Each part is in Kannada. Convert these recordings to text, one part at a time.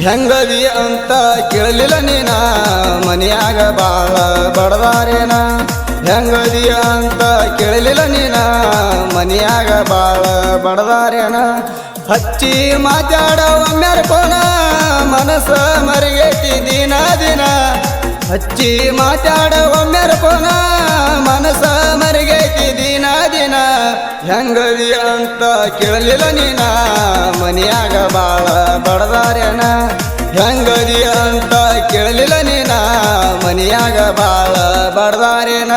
ಹೆಂಗದಿ ಅಂತ ಕೇಳಲಿಲ್ಲ ನೀನ ಮನೆಯಾಗ ಬಾಳ ಬಡದಾರೇನ. ಹೆಂಗದಿ ಅಂತ ಕೇಳಲಿಲ್ಲ ನೀನ ಮನೆಯಾಗ ಬಾಳ ಬಡದಾರೇನ. ಹಚ್ಚಿ ಮಾತಾಡ ಒಮ್ಮೆರ ಕೋನ ಮನಸ್ಸ ಮರಿಗೇತಿ ದಿನ ದಿನ. ಹಚ್ಚಿ ಮಾತಾಡ ಒಮ್ಮೆರ ಕೋನ ಮನಸ್ಸ ಮರಿಗೇತಿ ದಿನ ದಿನ. ಹೆಂಗದಿ ಅಂತ ಕೇಳಲಿಲ್ಲ ನೀನ ಮನೆಯಾಗ ಬಾಳ ಬಡದಾರೇನ. ಹೆಂಗದಿ ಅಂತ ಕೇಳಲಿಲ್ಲ ನೀನ ಮನೆಯಾಗ ಬಾಳ ಬಡದಾರೇನ.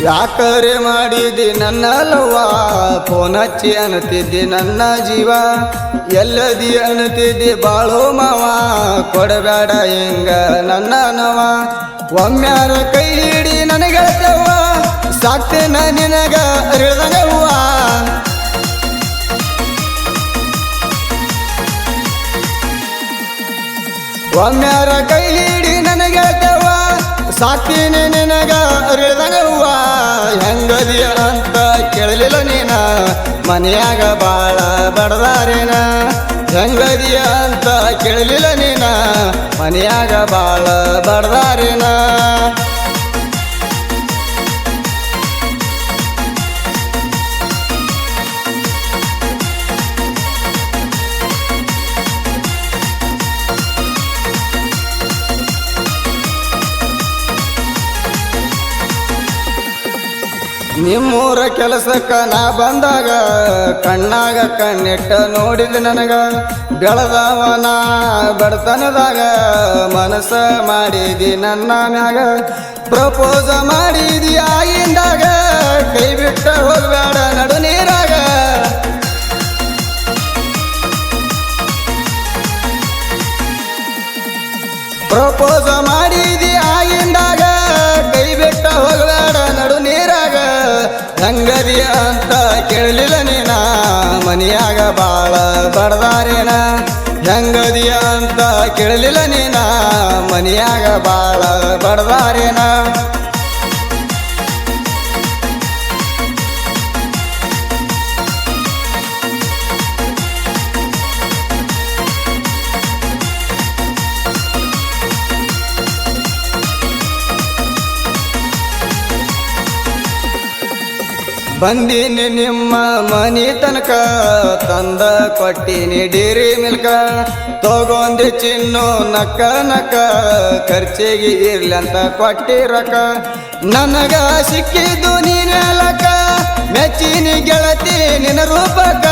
ಯಾಕರೆ ಮಾಡಿದಿ ನನ್ನ ಲವ್ವ ಫೋನ್ ಹಚ್ಚಿ ಅನ್ನತಿದ್ದಿ ನನ್ನ ಜೀವ. ಎಲ್ಲದಿ ಅನ್ನತಿದ್ದಿ ಬಾಳೋ ಮಾವ ಕೊಡಬೇಡ ಹಿಂಗ ನನ್ನ ನವ. ಒಮ್ಮ್ಯಾರ ಕೈ ಹಿಡಿ ನನಗೆಳತವ್ವ ಸಾಕ್ತೇನ ನಿನಗ ಅರಿಳ್ದಂಗವ್ವ. ಒಮ್ಮ್ಯಾರ ಕೈ ಹಿಡಿ ನನಗೆಳತವ್ವ ಸಾಕ್ತೀನಿ ನಿನಗ ಅರಿಳ್ದಂಗವ್ವ. ಹೆಂಗದಿ ಅಂತ ಕೇಳಲಿಲ್ಲ ನೀನ ಮನೆಯಾಗ ಬಾಳ ಬಡದಾರೇನ. ಹೆಂಗದಿ ಅಂತ ಕೇಳಲಿಲ್ಲ ನೀನ ಮನೆಯಾಗ ಬಾಳ ಬಡದಾರೇನ. ನಿಮ್ಮೂರ ಕೆಲಸಕ್ಕ ನಾ ಬಂದಾಗ ಕಣ್ಣಾಗ ಕಣ್ಣಿಟ್ಟ ನೋಡಿದ ನನಗ. ಬೆಳೆದವನ ಬಡತನದಾಗ ಮನಸ್ಸ ಮಾಡಿದಿ ನನ್ನ ಮ್ಯಾಗ. ಪ್ರಪೋಸ ಮಾಡಿದಿ ಆಗಿಂದಾಗ ಕೈ ಬಿಟ್ಟ ಹೋಗ್ಬೇಡ ನಡು ನೀರಾಗ. ಪ್ರಪೋಸ ಮಾಡಿದಿ ಆಗಿಂದಾಗ ಕೈ ಬಿಟ್ಟ ಹೋಗ್ಬೇಡ ನಡು ನೀರಾಗ. ಹೆಂಗದಿ ಅಂತ ಕೇಳಲಿಲ್ಲ ನೀನ ಮನೆಯಾಗ ಬಾಳ ಬಡದಾರೇನ. ಹೆಂಗದಿ ಅಂತ ಕೇಳಲಿಲ್ಲ ನೀನ ಮನೆಯಾಗ ಬಾಳ ಬಡದಾರೇನ. ಬಂದೀನಿ ನಿಮ್ಮ ಮನಿ ತನಕ ತಂದ ಕೊಟ್ಟಿನಿ ಡೇರಿ ಮಿಲ್ಕ. ತಗೊಂಡಿ ಚಿನ್ನು ನಕ್ಕ ನಕ್ಕ ಖರ್ಚಿಗೆ ಇರ್ಲಂತ ಕೊಟ್ಟಿ ರೊಕ್ಕ. ನನಗ ಸಿಕ್ಕಿದ್ದು ನೀನ ಲಕ್ಕ ಮೆಚ್ಚಿನಿ ಗೆಳತಿ ನಿನ್ನ ರೂಪಕ್ಕ.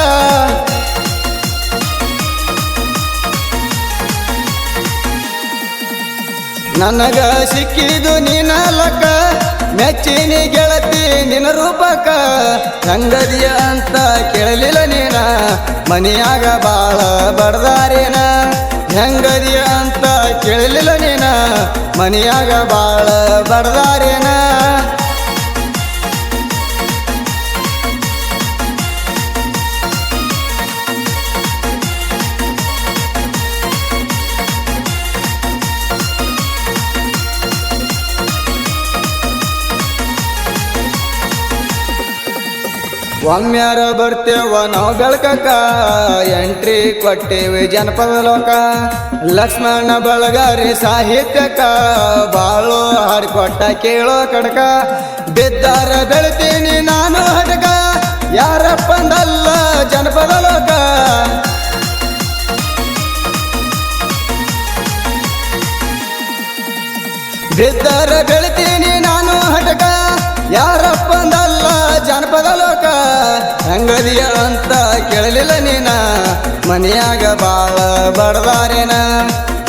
ನನಗ ಸಿಕ್ಕಿದು ನೀನ ಲಕ್ಕ ಮೆಚ್ಚಿನಿ ಗೆಳತಿ ನಿನ್ನ ರೂಪಕ್ಕ. ಹೆಂಗದಿಯ ಅಂತ ಕೇಳಲಿಲ್ಲ ನೀನ ಮನೆಯಾಗ ಬಾಳ ಬಡದಾರೇನ. ಹೆಂಗದಿಯ ಅಂತ ಕೇಳಲಿಲ್ಲ ನೀನ ಮನೆಯಾಗ ಬಾಳ ಬಡದಾರೇನ. ಒಮ್ಮ್ಯಾರ ಬರ್ತೇವ ನಾವು ಬೆಳಕಕ್ಕ ಎಂಟ್ರಿ ಕೊಟ್ಟೇವಿ ಜನಪದ ಲೋಕ. ಲಕ್ಷ್ಮಣ ಬಳಗಾರಿ ಸಾಹಿತ್ಯಕ್ಕ ಬಾಳೋ ಹಾಡ್ಕೊಟ್ಟ ಕೇಳೋ ಕಡಕ. ಬಿದ್ದಾರ ಬೆಳಿತೀನಿ ನಾನು ಹಡಕ ಯಾರಪ್ಪಂದಲ್ಲ ಜನಪದ ಲೋಕ. ಬಿದ್ದಾರ ಬೆಳಿತೀನಿ ನಾನು ಹಡಕ ಯಾರಪ್ಪಂದಲ್ಲ ಜನಪದ ಲೋಕ. ಹೆಂಗದಿಯ ಅಂತ ಕೇಳಲಿಲ್ಲ ನೀನ ಮನೆಯಾಗ ಬಾಳ ಬಡದಾರೇನ.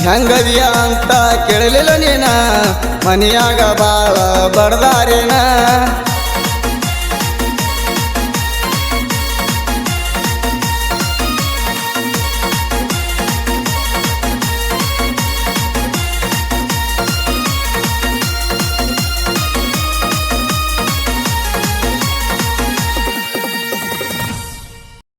ಹೆಂಗದಿಯ ಅಂತ ಕೇಳಲಿಲ್ಲ ನೀನ ಮನೆಯಾಗ ಬಾಳ ಬಡದಾರೇನ.